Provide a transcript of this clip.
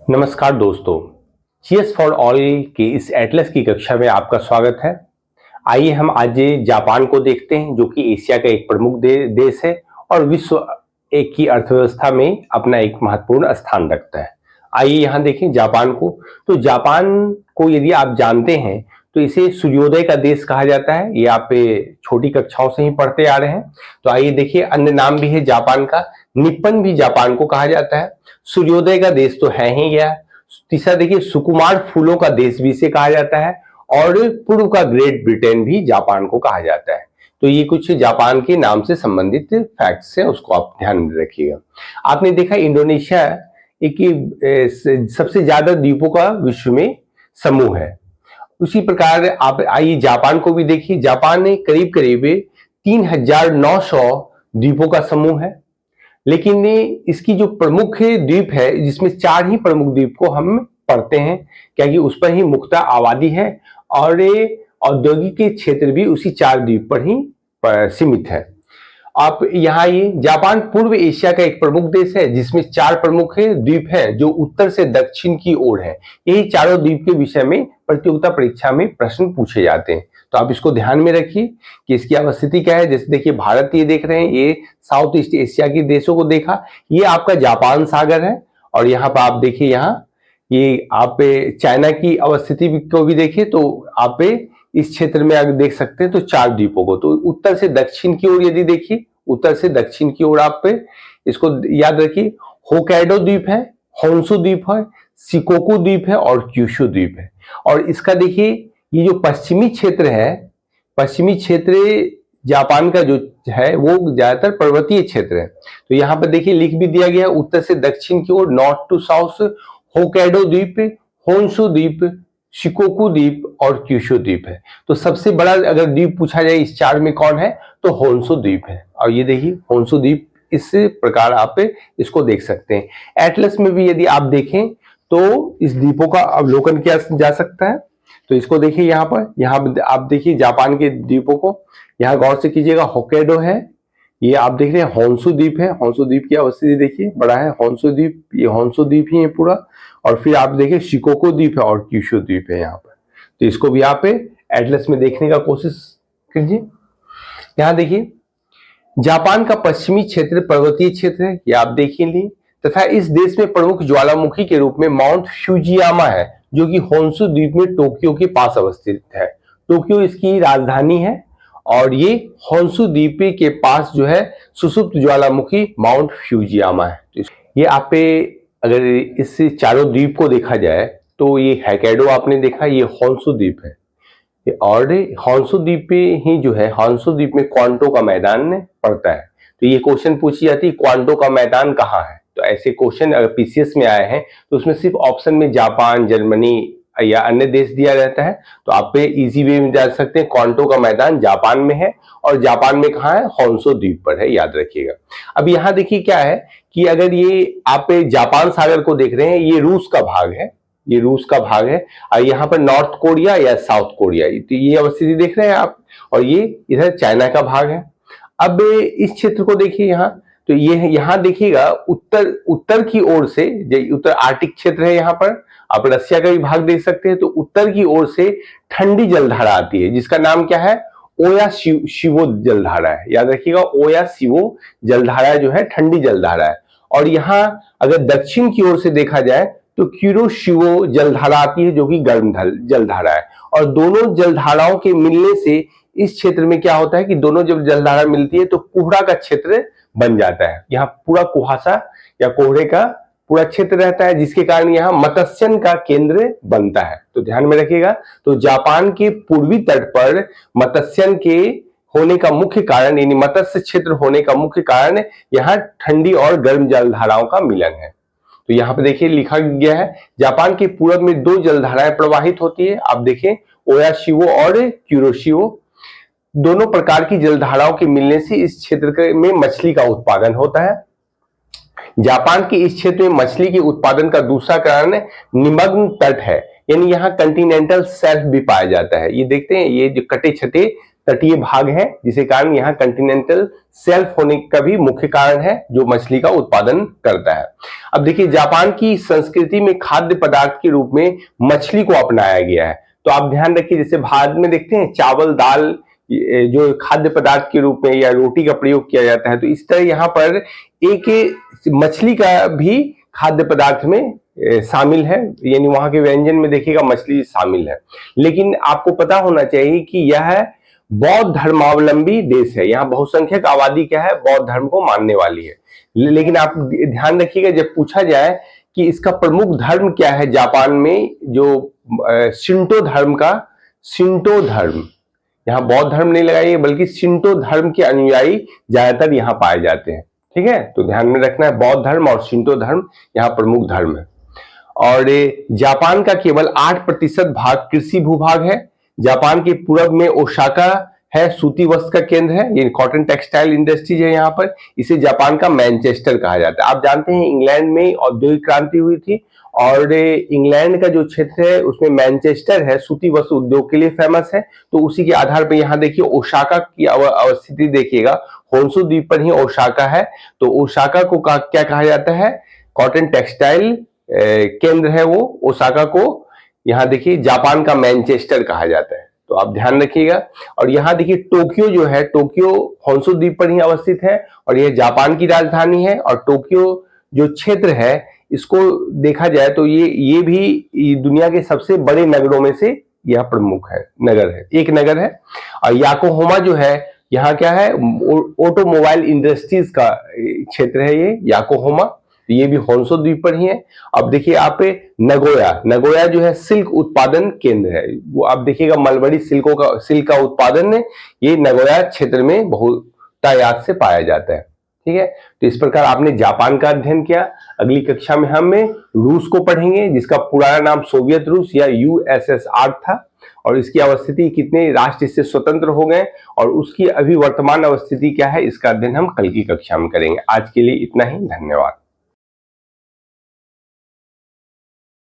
नमस्कार दोस्तों। Cheers for all की इस एटलस की कक्षा में आपका स्वागत है। आइए हम आज जापान को देखते हैं, जो कि एशिया का एक प्रमुख देश है और विश्व एक की अर्थव्यवस्था में अपना एक महत्वपूर्ण स्थान रखता है। आइए यहाँ देखें जापान को। तो जापान को यदि आप जानते हैं तो इसे सूर्योदय का देश कहा जाता है। ये आप छोटी कक्षाओं से ही पढ़ते आ रहे हैं। तो आइए देखिए, अन्य नाम भी है जापान का। निप्पन भी जापान को कहा जाता है। सूर्योदय का देश तो है ही गया। तीसरा देखिए, सुकुमार फूलों का देश भी इसे कहा जाता है और पूर्व का ग्रेट ब्रिटेन भी जापान को कहा जाता है। तो ये कुछ जापान के नाम से संबंधित फैक्ट्स हैं, उसको आप ध्यान में रखिएगा। आपने देखा इंडोनेशिया एक सबसे ज्यादा द्वीपों का विश्व में समूह है। उसी प्रकार आप आइए जापान को भी देखिए। जापान ने करीब करीब 3,900 द्वीपों का समूह है। लेकिन इसकी जो प्रमुख द्वीप है, जिसमें 4 ही प्रमुख द्वीप को हम पढ़ते हैं, क्योंकि उस पर ही मुख्यतः आबादी है और औद्योगिक क्षेत्र भी उसी 4 द्वीप पर ही सीमित है। आप यहाँ ये जापान पूर्व एशिया का एक प्रमुख देश है, जिसमें 4 प्रमुख द्वीप हैं जो उत्तर से दक्षिण की ओर है। यही चारों द्वीप के विषय में प्रतियोगिता परीक्षा में प्रश्न पूछे जाते हैं। तो आप इसको ध्यान में रखिए कि इसकी अवस्थिति क्या है। जैसे देखिए, भारत ये देख रहे हैं, ये साउथ ईस्ट एशिया के देशों को देखा, ये आपका जापान सागर है। और यहाँ पर आप देखिए, यहाँ ये आप चाइना की अवस्थिति को भी देखिए, तो आप इस क्षेत्र में अगर देख सकते हैं तो 4 द्वीपों को। तो उत्तर से दक्षिण की ओर यदि देखिए, उत्तर से दक्षिण की ओर आप इसको याद रखिए, होक्काइडो द्वीप है, होन्शु द्वीप है, शिकोकू द्वीप है और क्यूशु द्वीप है। और इसका देखिए, ये जो पश्चिमी क्षेत्र है, पश्चिमी क्षेत्र जापान का जो है वो ज्यादातर पर्वतीय क्षेत्र है। तो यहाँ पर देखिए लिख भी दिया गया है, उत्तर से दक्षिण की ओर, नॉर्थ टू साउथ, होक्काइडो द्वीप, होन्शु द्वीप, शिकोकू द्वीप और क्यूशु द्वीप है। तो सबसे बड़ा अगर द्वीप पूछा जाए इस 4 में कौन है, तो होन्शु द्वीप है। और ये देखिए होन्शु द्वीप, इस प्रकार आप इसको देख सकते हैं। एटलस में भी यदि आप देखें तो इस द्वीपों का अवलोकन किया जा सकता है। तो इसको देखिए, यहाँ पर यहाँ आप देखिए जापान के द्वीपों को, यहाँ गौर से कीजिएगा। होक्काइडो है, ये आप देख रहे हैं होन्शु द्वीप है। होन्शु द्वीप की अवस्थिति देखिए, बड़ा है होन्शु द्वीप, ये होन्शु द्वीप ही है पूरा। और फिर आप देखिए शिकोकू द्वीप है और क्यूशु द्वीप है यहाँ पर। तो इसको भी आप एटलस में देखने का कोशिश कीजिए। यहाँ देखिए, जापान का पश्चिमी क्षेत्र पर्वतीय क्षेत्र है, ये आप देखिए लिए। तथा इस देश में प्रमुख ज्वालामुखी के रूप में माउंट फ्यूजियामा है, जो कि होन्शु द्वीप में टोक्यो के पास अवस्थित है। टोक्यो इसकी राजधानी है और ये होन्शु द्वीप के पास जो है सुसुप्त ज्वालामुखी माउंट फ्यूजियामा है। तो ये आप अगर इस चारों द्वीप को देखा जाए तो ये होक्काइडो आपने देखा, ये होन्शु द्वीप है। और होन्शु द्वीप पे ही जो है, होन्शु द्वीप में क्वांटो का मैदान पड़ता है। तो ये क्वेश्चन पूछी जाती है, क्वांटो का मैदान कहाँ है। तो ऐसे क्वेश्चन अगर पीसीएस में आए हैं तो उसमें सिर्फ ऑप्शन में जापान, जर्मनी या अन्य देश दिया रहता है। तो आप पे इजी वे में जा सकते हैं, क्वांटो का मैदान जापान में है और जापान में कहाँ है, होन्शु द्वीप पर है, याद रखिएगा। अब यहाँ देखिए क्या है कि अगर ये आप जापान सागर को देख रहे हैं, ये रूस का भाग है, ये रूस का भाग है। और यहाँ पर नॉर्थ कोरिया या साउथ कोरिया, तो ये अवस्थिति देख रहे हैं आप। और ये इधर चाइना का भाग है। अब इस क्षेत्र को देखिए यहाँ, तो ये यहाँ देखिएगा उत्तर उत्तर की ओर से, उत्तर आर्टिक क्षेत्र है, यहाँ पर आप रसिया का भी भाग देख सकते हैं। तो उत्तर की ओर से ठंडी जलधारा आती है, जिसका नाम क्या है, ओया शिवो जलधारा है। याद रखिएगा, ओया शिवो जलधारा जो है ठंडी जलधारा है। और यहाँ अगर दक्षिण की ओर से देखा जाए तो क्यूरोशिवो जलधारा आती है, जो कि गर्म जलधारा है। और दोनों जलधाराओं के मिलने से इस क्षेत्र में क्या होता है कि दोनों जब जलधारा मिलती है तो कोहरा का क्षेत्र बन जाता है। यहाँ पूरा कुहासा या कोहरे का पूरा क्षेत्र रहता है, जिसके कारण यहाँ मत्स्यन का केंद्र बनता है। तो ध्यान में रखिएगा। तो जापान के पूर्वी तट पर मत्स्यन के होने का मुख्य कारण, यानी मत्स्य क्षेत्र होने का मुख्य कारण यहाँ ठंडी और गर्म जलधाराओं का मिलन है। तो यहाँ पे देखिए लिखा गया है, जापान के पूरब में 2 जलधाराएं प्रवाहित होती है। आप देखें, ओयाशिवो और क्यूरोशिवो। दोनों प्रकार की जलधाराओं के मिलने से इस क्षेत्र में मछली का उत्पादन होता है। जापान के इस क्षेत्र में मछली के उत्पादन का दूसरा कारण निमग्न तट है, यानी यहाँ कंटिनेंटल शेल्फ भी पाया जाता है। ये देखते हैं, ये जो कटे छटे तटीय भाग है, जिसे कारण यहाँ कंटिनेंटल शेल्फ होने का भी मुख्य कारण है जो मछली का उत्पादन करता है। अब देखिए, जापान की संस्कृति में खाद्य पदार्थ के रूप में मछली को अपनाया गया है। तो आप ध्यान रखिए, जैसे भारत में देखते हैं चावल दाल जो खाद्य पदार्थ के रूप में या रोटी का प्रयोग किया जाता है, तो इस तरह यहाँ पर एक मछली का भी खाद्य पदार्थ में शामिल है, यानी वहां के व्यंजन में देखिएगा मछली शामिल है। लेकिन आपको पता होना चाहिए कि यह बौद्ध धर्मावलंबी देश है, यहाँ बहुसंख्यक आबादी क्या है, बौद्ध धर्म को मानने वाली है। लेकिन आप ध्यान रखिएगा, जब पूछा जाए कि इसका प्रमुख धर्म क्या है जापान में, जो शिंटो धर्म का, शिंटो धर्म, यहाँ बौद्ध धर्म नहीं लगाइए बल्कि शिंटो धर्म के अनुयायी ज्यादातर यहाँ पाए जाते हैं। ठीक है, तो ध्यान में रखना है, बौद्ध धर्म और शिंटो धर्म यहाँ प्रमुख धर्म है। और जापान का केवल 8% भाग कृषि भूभाग है। जापान के पूर्व में ओसाका है, सूती वस्त्र का केंद्र है, ये कॉटन टेक्सटाइल इंडस्ट्रीज है यहाँ पर। इसे जापान का मैनचेस्टर कहा जाता है। आप जानते हैं इंग्लैंड में औद्योगिक क्रांति हुई थी और इंग्लैंड का जो क्षेत्र है उसमें मैनचेस्टर है, सूती वस्त्र उद्योग के लिए फेमस है। तो उसी के आधार पर यहाँ देखिए ओसाका की अवस्थिति देखिएगा, होन्शु द्वीप पर ही ओसाका है। तो ओसाका को क्या कहा जाता है, कॉटन टेक्सटाइल केंद्र है वो ओसाका को। यहाँ देखिए जापान का मैनचेस्टर कहा जाता है, तो आप ध्यान रखिएगा। और यहाँ देखिए टोक्यो जो है, टोक्यो होन्शु द्वीप पर ही अवस्थित है और यह जापान की राजधानी है। और टोक्यो जो क्षेत्र है, इसको देखा जाए तो ये भी दुनिया के सबसे बड़े नगरों में से यह प्रमुख है, नगर है, एक नगर है। और याकोहामा जो है, यहाँ क्या है, ऑटोमोबाइल इंडस्ट्रीज का क्षेत्र है ये याकोहामा, ये भी होन्शु द्वीप पर ही है। अब देखिए आप नगोया, नगोया जो है सिल्क उत्पादन केंद्र है, वो आप देखिएगा मलबरी सिल्क का उत्पादन है, ये नगोया क्षेत्र में बहुतायत से पाया जाता है। ठीक है, तो इस प्रकार आपने जापान का अध्ययन किया। अगली कक्षा में हम रूस को पढ़ेंगे, जिसका पुराना नाम सोवियत रूस या यूएसएसआर था, और इसकी अवस्थिति, कितने राष्ट्र इससे स्वतंत्र हो गए और उसकी अभी वर्तमान अवस्थिति क्या है, इसका अध्ययन हम कल की कक्षा में करेंगे। आज के लिए इतना ही, धन्यवाद।